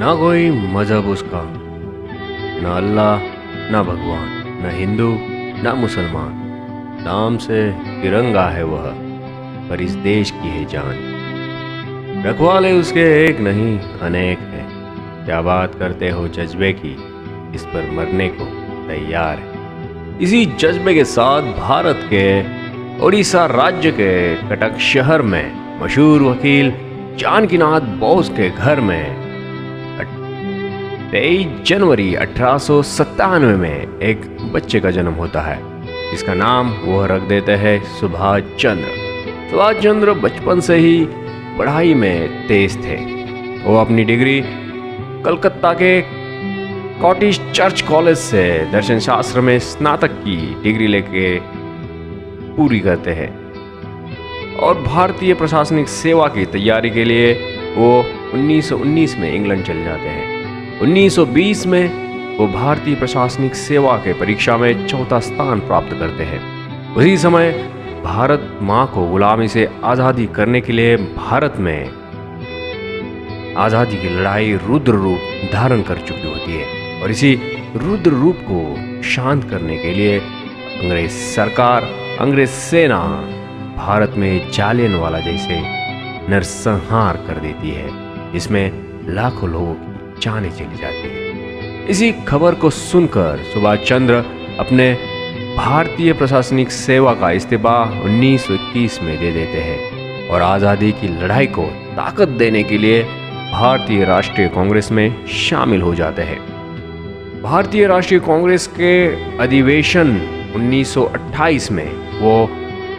ना कोई मजहब उसका, न अल्लाह न भगवान, न हिंदू न मुसलमान। नाम से तिरंगा है वह, पर इस देश की है जान। रखवाले उसके एक नहीं अनेक हैं। क्या बात करते हो जज्बे की, इस पर मरने को तैयार है। इसी जज्बे के साथ भारत के उड़ीसा राज्य के कटक शहर में मशहूर वकील जानकीनाथ बोस के घर में 23 जनवरी 1897 में एक बच्चे का जन्म होता है, जिसका नाम वह रख देते हैं सुभाष चंद्र। सुभाष चंद्र बचपन से ही पढ़ाई में तेज थे। वो अपनी डिग्री कलकत्ता के कॉटेज चर्च कॉलेज से दर्शन शास्त्र में स्नातक की डिग्री लेके पूरी करते हैं और भारतीय प्रशासनिक सेवा की तैयारी के लिए वो 1919 में इंग्लैंड चले जाते हैं। 1920 में वो भारतीय प्रशासनिक सेवा के परीक्षा में चौथा स्थान प्राप्त करते हैं। उसी समय भारत मां को गुलामी से आजादी करने के लिए भारत में आजादी की लड़ाई रुद्र रूप धारण कर चुकी होती है और इसी रुद्र रूप को शांत करने के लिए अंग्रेज सरकार, अंग्रेज सेना भारत में जालियनवाला जैसे नरसंहार कर देती है, जिसमें लाखों लोगों की जानें चली जाती है। इसी खबर को सुनकर सुभाष चंद्र अपने भारतीय प्रशासनिक सेवा का इस्तीफा 1921 में दे देते हैं और आज़ादी की लड़ाई को ताकत देने के लिए भारतीय राष्ट्रीय कांग्रेस में शामिल हो जाते हैं। भारतीय राष्ट्रीय कांग्रेस के अधिवेशन 1928 में वो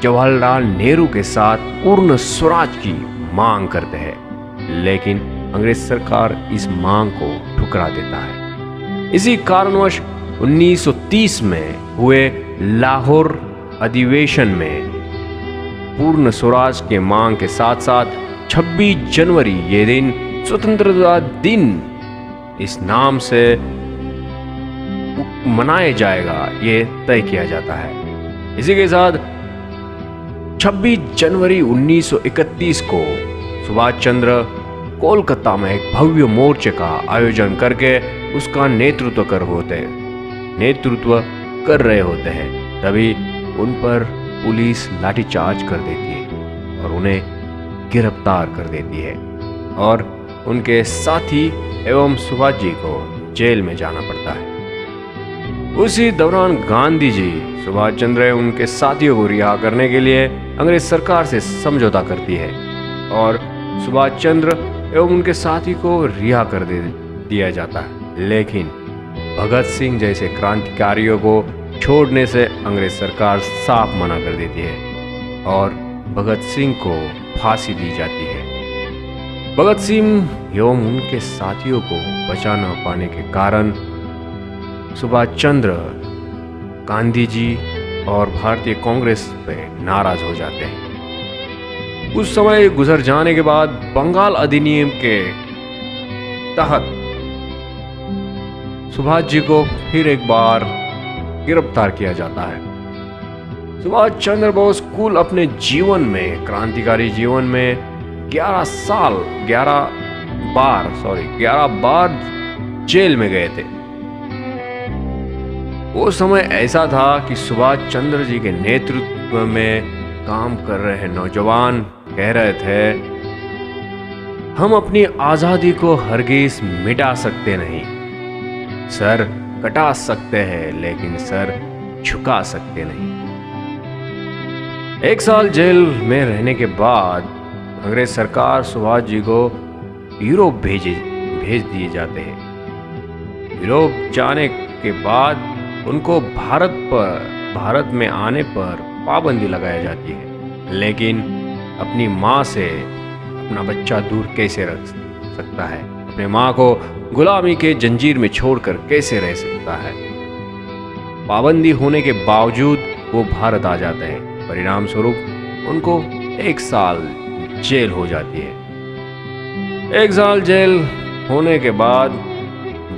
जवाहरलाल नेहरू के साथ पूर्ण स्वराज की मांग करते हैं, लेकिन अंग्रेज सरकार इस मांग को ठुकरा देता है। इसी कारणवश 1930 में हुए लाहौर अधिवेशन में पूर्ण स्वराज के मांग के साथ साथ 26 जनवरी ये दिन स्वतंत्रता दिन इस नाम से मनाया जाएगा, ये तय किया जाता है। इसी के साथ 26 जनवरी 1931 को सुभाष चंद्र कोलकाता में एक भव्य मोर्चे का आयोजन करके उसका नेतृत्व कर रहे होते हैं। तभी उन पर पुलिस लाठीचार्ज कर देती है और उन्हें गिरफ्तार कर देती है और उनके साथी एवं सुभाष जी को जेल में जाना पड़ता है। उसी दौरान गांधी जी सुभाष चंद्र उनके साथियों को रिहा करने के लिए अंग्रेज सरकार से समझौता करती है और सुभाष चंद्र एवं उनके साथी को रिहा कर दिया जाता है, लेकिन भगत सिंह जैसे क्रांतिकारियों को छोड़ने से अंग्रेज सरकार साफ मना कर देती है और भगत सिंह को फांसी दी जाती है। भगत सिंह एवं उनके साथियों को बचा न पाने के कारण सुभाष चंद्र गांधी जी और भारतीय कांग्रेस पे नाराज हो जाते हैं। कुछ समय गुजर जाने के बाद बंगाल अधिनियम के तहत सुभाष जी को फिर एक बार गिरफ्तार किया जाता है। सुभाष चंद्र बोस कुल अपने जीवन में, क्रांतिकारी जीवन में 11 बार जेल में गए थे। वो समय ऐसा था कि सुभाष चंद्र जी के नेतृत्व में काम कर रहे नौजवान कह रहे थे, हम अपनी आजादी को हरगिज मिटा सकते नहीं, सर कटा सकते हैं लेकिन सर झुका सकते नहीं। एक साल जेल में रहने के बाद अंग्रेज सरकार सुभाष जी को यूरोप भेज दिए जाते हैं। यूरोप जाने के बाद उनको भारत में आने पर पाबंदी लगाई जाती है, लेकिन अपनी माँ से अपना बच्चा दूर कैसे रख सकता है, अपने माँ को गुलामी के जंजीर में छोड़कर कैसे रह सकता है। पाबंदी होने के बावजूद वो भारत आ जाते हैं। परिणाम स्वरूप उनको 1 साल जेल हो जाती है। 1 साल जेल होने के बाद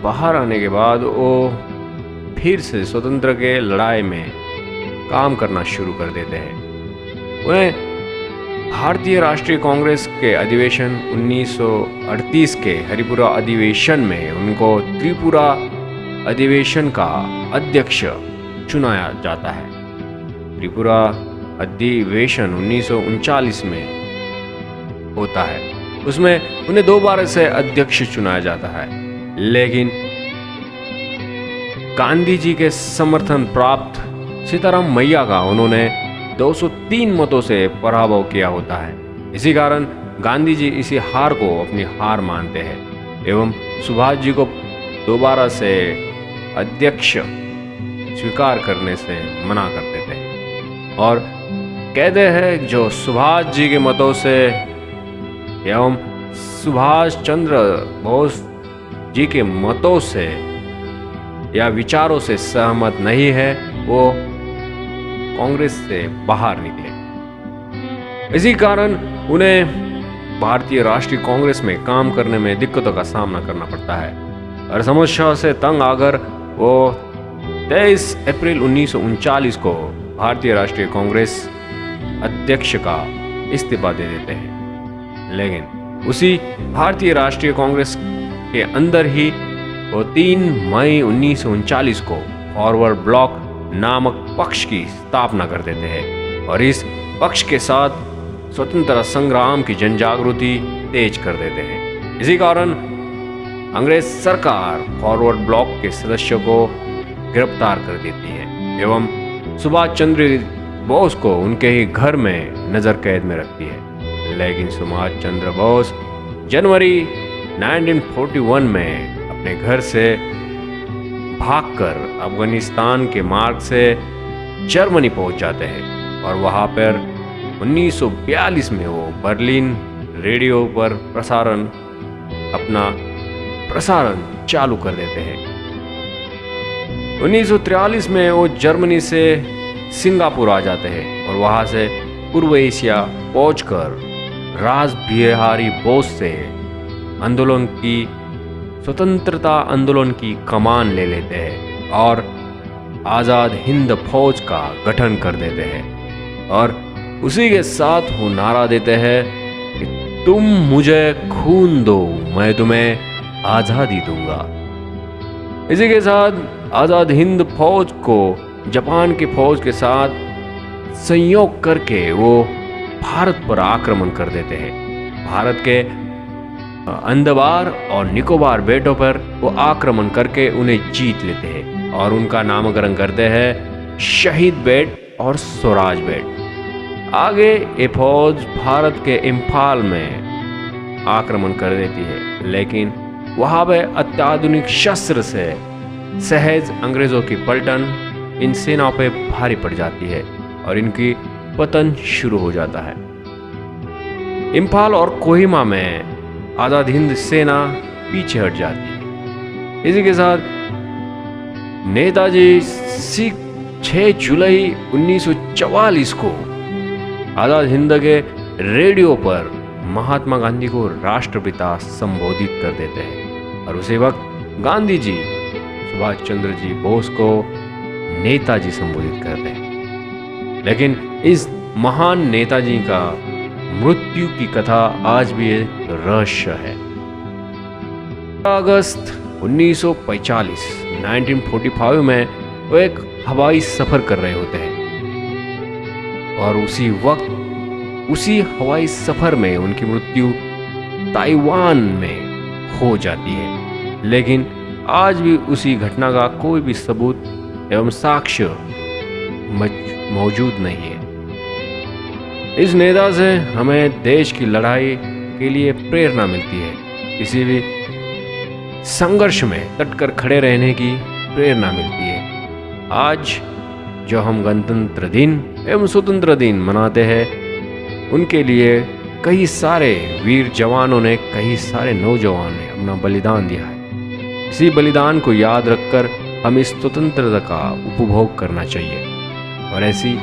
बाहर आने के बाद वो फिर से स्वतंत्र के लड़ाई में काम करना शुरू कर देते हैं। उन्हें भारतीय राष्ट्रीय कांग्रेस के अधिवेशन 1938 के हरिपुरा अधिवेशन में उनको त्रिपुरा अधिवेशन का अध्यक्ष चुनाया जाता है। त्रिपुरा अधिवेशन 1939 में होता है, उसमें उन्हें दोबारा से अध्यक्ष चुनाया जाता है, लेकिन गांधी जी के समर्थन प्राप्त सीताराम मैया का उन्होंने 203 मतों से पराभव किया होता है। इसी कारण गांधी जी इसी हार को अपनी हार मानते हैं एवं सुभाष जी को दोबारा से अध्यक्ष स्वीकार करने से मना कर देते हैं और कहते हैं जो सुभाष जी के मतों से एवं सुभाष चंद्र बोस जी के मतों से या विचारों से सहमत नहीं है वो कांग्रेस से बाहर निकले। इसी कारण उन्हें भारतीय राष्ट्रीय कांग्रेस में काम करने में दिक्कतों का सामना करना पड़ता है और समस्या से तंग आकर वो 23 अप्रैल 1939 को भारतीय राष्ट्रीय कांग्रेस अध्यक्ष का इस्तीफा दे देते हैं। लेकिन उसी भारतीय राष्ट्रीय कांग्रेस के अंदर ही वो 3 मई 1939 को फॉरवर्ड ब्लॉक नामक पक्ष की स्थापना कर देते हैं और इस पक्ष के साथ स्वतंत्रता संग्राम की जनजागृति तेज कर देते हैं। इसी कारण अंग्रेज सरकार फॉरवर्ड ब्लॉक के सदस्यों को गिरफ्तार कर देती है एवं सुभाष चंद्र बोस को उनके ही घर में नजर कैद में रखती है। लेकिन सुभाष चंद्र बोस जनवरी 1941 में अपने घर से भागकर अफगानिस्तान के मार्ग से जर्मनी पहुंच जाते हैं और वहां पर 1942 में वो बर्लिन रेडियो पर अपना प्रसारण चालू कर देते हैं। 1943 में वो जर्मनी से सिंगापुर आ जाते हैं और वहां से पूर्व एशिया पहुंचकर रास बिहारी बोस से स्वतंत्रता आंदोलन की कमान ले लेते हैं और आज़ाद हिंद फौज का गठन कर देते हैं और उसी के साथ वो नारा देते हैं कि तुम मुझे खून दो मैं तुम्हें आज़ादी दूंगा। इसी के साथ आज़ाद हिंद फौज को जापान की फौज के साथ संयोग करके वो भारत पर आक्रमण कर देते हैं। भारत के अंडमान और निकोबार बेटों पर वो आक्रमण करके उन्हें जीत लेते हैं और उनका नामकरण करते हैं शहीद बेट और स्वराज बेट। आगे ये फौज भारत के इम्फाल में आक्रमण कर देती है, लेकिन वहां पे अत्याधुनिक शस्त्र से सहज अंग्रेजों की पलटन इन सेनाओं पे भारी पड़ जाती है और इनकी पतन शुरू हो जाता है। इम्फाल और कोहिमा में आज़ाद हिंद सेना पीछे हट जाती है। इसी के साथ नेताजी 6 जुलाई 1944 को आज़ाद हिंद के रेडियो पर महात्मा गांधी को राष्ट्रपिता संबोधित कर देते हैं और उसी वक्त गांधी जी सुभाष चंद्र जी बोस को नेताजी संबोधित करते हैं। लेकिन इस महान नेताजी का मृत्यु की कथा आज भी एक रहस्य है। अगस्त 1945 में वो एक हवाई सफर कर रहे होते हैं और उसी वक्त उसी हवाई सफर में उनकी मृत्यु ताइवान में हो जाती है। लेकिन आज भी उसी घटना का कोई भी सबूत एवं साक्ष्य मौजूद नहीं है। इस नेता से हमें देश की लड़ाई के लिए प्रेरणा मिलती है, किसी भी संघर्ष में डटकर खड़े रहने की प्रेरणा मिलती है। आज जो हम गणतंत्र दिन एवं स्वतंत्र दिन मनाते हैं, उनके लिए कई सारे वीर जवानों ने, कई सारे नौजवान ने अपना बलिदान दिया है। इसी बलिदान को याद रखकर हमें स्वतंत्रता का उपभोग करना चाहिए और ऐसी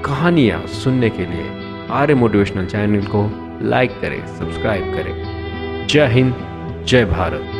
कहानियाँ सुनने के लिए आर्य मोटिवेशनल चैनल को लाइक करें, सब्सक्राइब करें। जय हिंद, जय भारत।